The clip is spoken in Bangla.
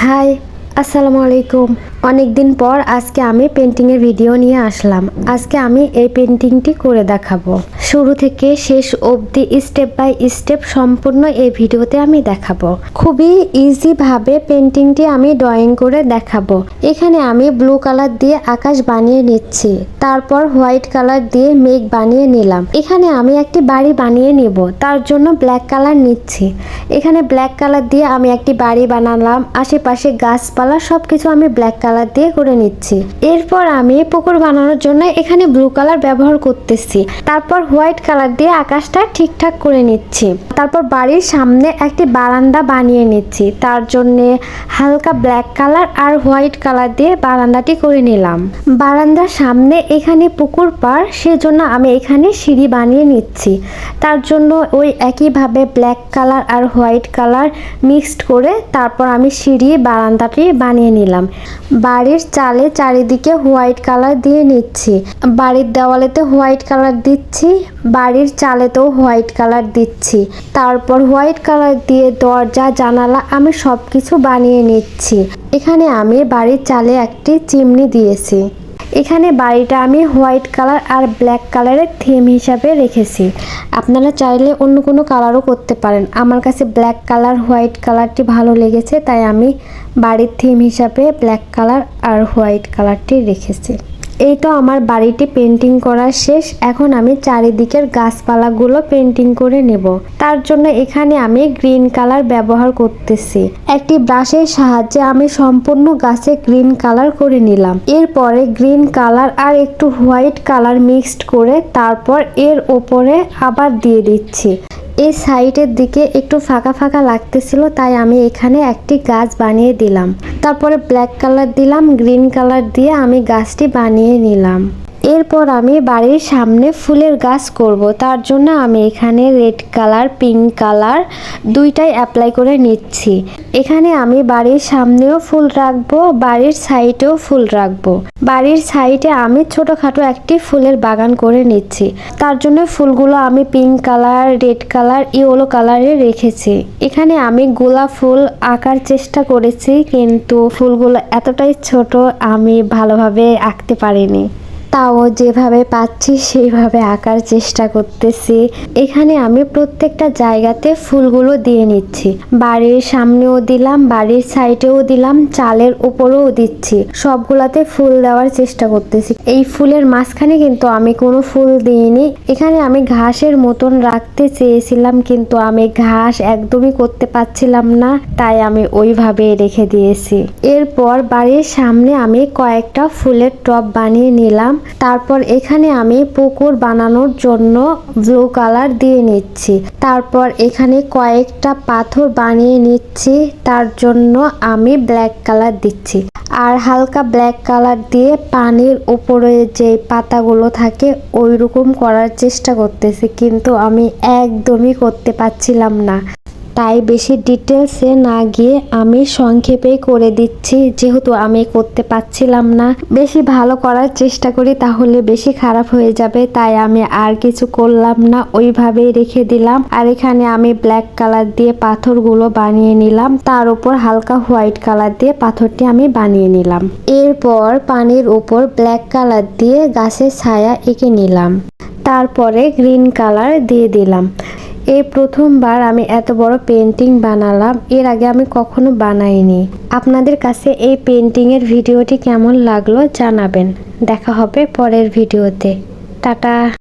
হাই, আসসালামু আলাইকুম। অনেক দিন পর আজকে আমি পেন্টিংয়ের ভিডিও নিয়ে আসলাম। আজকে আমি এই পেন্টিংটি করে দেখাবো। শুরু থেকে শেষ অবধি স্টেপ বাই স্টেপ সম্পূর্ণ এই ভিডিওতে আমি দেখাবো। খুবই ইজিভাবে পেন্টিংটি আমি ড্রয়িং করে দেখাবো। এখানে আমি ব্লু কালার দিয়ে আকাশ বানিয়ে নিচ্ছি, তারপর হোয়াইট কালার দিয়ে মেঘ বানিয়ে নিলাম। এখানে আমি একটি বাড়ি বানিয়ে নিব, তার জন্য ব্ল্যাক কালার নিচ্ছি। এখানে ব্ল্যাক কালার দিয়ে আমি একটি বাড়ি বানালাম। আশেপাশে গাছপালা সবকিছু আমি ব্ল্যাক কালার দিয়ে করে নিচ্ছি। এরপর আমি পুকুর বানানোর জন্য এখানে ব্লু কালার ব্যবহার করতেছি। তারপর হোয়াইট কালার দিয়ে আকাশটা ঠিকঠাক করে নিচ্ছি। তারপর বাড়ির সামনে একটি বারান্দা বানিয়ে নিচ্ছি, তার জন্য হালকা ব্ল্যাক কালার আর হোয়াইট কালার দিয়ে বারান্দাটি করে নিলাম। বারান্দার সামনে এখানে পুকুর পাড়, সেজন্য আমি এখানে সিঁড়ি বানিয়ে নিচ্ছি। তার জন্য ওই একইভাবে ব্ল্যাক কালার আর হোয়াইট কালার মিক্সড করে তারপর আমি সিঁড়ি বারান্দাটি বানিয়ে নিলাম। বাড়ির চালে চারিদিকে হোয়াইট কালার দিয়ে নিচ্ছি। বাড়ির দেওয়ালেতে হোয়াইট কালার দিচ্ছি, বাড়ির চালেতেও হোয়াইট কালার দিচ্ছি। তারপর হোয়াইট কালার দিয়ে দরজা জানালা আমি সব কিছু বানিয়ে নিচ্ছি। এখানে আমি বাড়ির চালে একটি চিমনি দিয়েছি। এখানে বাড়িটা আমি হোয়াইট কালার আর ব্ল্যাক কালারের থিম হিসাবে রেখেছি। আপনারা চাইলে অন্য কোনো কালারও করতে পারেন। আমার কাছে ব্ল্যাক কালার হোয়াইট কালারটি ভালো লেগেছে, তাই আমি বাড়ির থিম হিসাবে ব্ল্যাক কালার আর হোয়াইট কালারটি রেখেছি। এই তো আমার বাড়িটি পেন্টিং করা শেষ। এখন আমি চারিদিকের গাছপালাগুলো পেন্টিং করে নেব। তার জন্য এখানে আমি গ্রিন কালার ব্যবহার করতেছি। একটি ব্রাশের সাহায্যে আমি সম্পূর্ণ গাছে গ্রিন কালার করে নিলাম। এরপরে গ্রিন কালার আর একটু হোয়াইট কালার মিক্সড করে তারপর এর ওপরে আবার দিয়ে দিচ্ছি। এই সাইডের দিকে একটু ফাঁকা ফাঁকা লাগতেছিল, তাই আমি এখানে একটি গাছ বানিয়ে দিলাম। তারপরে ব্ল্যাক কালার দিলাম, গ্রিন কালার দিয়ে আমি গাছটি বানিয়ে নিলাম। এরপর আমি বাড়ির সামনে ফুলের গাছ করব। তার জন্য আমি এখানে রেড কালার পিঙ্ক কালার দুইটাই অ্যাপ্লাই করে নিচ্ছি। এখানে আমি বাড়ির সামনেও ফুল রাখবো, বাড়ির সাইডেও ফুল রাখবো। বাড়ির সাইডে আমি ছোটখাটো একটি ফুলের বাগান করে নিচ্ছি। তার জন্য ফুলগুলো আমি pink colour, red colour, yellow কালারে রেখেছি। এখানে আমি গোলাপ ফুল আঁকার চেষ্টা করেছি, কিন্তু ফুলগুলো এতটাই ছোট আমি ভালোভাবে আঁকতে পারিনি। তাও যেভাবে পাচ্ছি সেইভাবে আঁকার চেষ্টা করতেছি। এখানে আমি প্রত্যেকটা জায়গাতে ফুলগুলো দিয়ে নিচ্ছি। বাড়ির সামনেও দিলাম, বাড়ির সাইডেও দিলাম, চালের উপরেও দিচ্ছি। সবগুলাতে ফুল দেওয়ার চেষ্টা করতেছি। এই ফুলের মাঝখানে কিন্তু আমি কোনো ফুল দিইনি। এখানে আমি ঘাসের মতন রাখতে চেয়েছিলাম, কিন্তু আমি ঘাস একদমই করতে পারছিলাম না, তাই আমি ওইভাবে রেখে দিয়েছি। এরপর বাড়ির সামনে আমি কয়েকটা ফুলের টব বানিয়ে নিলাম। তারপর এখানে আমি পুকুর বানানোর জন্য ব্লু কালার দিয়ে নিচ্ছি। তারপর এখানে কয়েকটা পাথর বানিয়ে নিচ্ছি, তার জন্য আমি ব্ল্যাক কালার দিচ্ছি। আর হালকা ব্ল্যাক কালার দিয়ে পানির উপরে যে পাতাগুলো থাকে ওই রকম করার চেষ্টা করতেছি, কিন্তু আমি একদমই করতে পারছিলাম না। তাই বেশি ডিটেলসে না গিয়ে আমি সংক্ষেপেই করে দিচ্ছি, যেহেতু আমি করতে পারছিলাম না। বেশি ভালো করার চেষ্টা করি তাহলে বেশি খারাপ হয়ে যাবে, তাই আমি আর কিছু করলাম না, ওইভাবেই রেখে দিলাম। আর এখানে আমি ব্ল্যাক কালার দিয়ে পাথরগুলো বানিয়ে নিলাম, তার উপর হালকা হোয়াইট কালার দিয়ে পাথরটি আমি বানিয়ে নিলাম। এরপর পানির উপর ব্ল্যাক কালার দিয়ে গাছের ছায়া এঁকে নিলাম। তারপরে গ্রিন কালার দিয়ে দিলাম। এই প্রথমবার আমি এত বড় পেন্টিং বানালাম, এর আগে আমি কখনো বানাইনি। আপনাদের কাছে এই পেন্টিংয়ের ভিডিওটি কেমন লাগলো জানাবেন। দেখা হবে পরের ভিডিওতে। টাটা।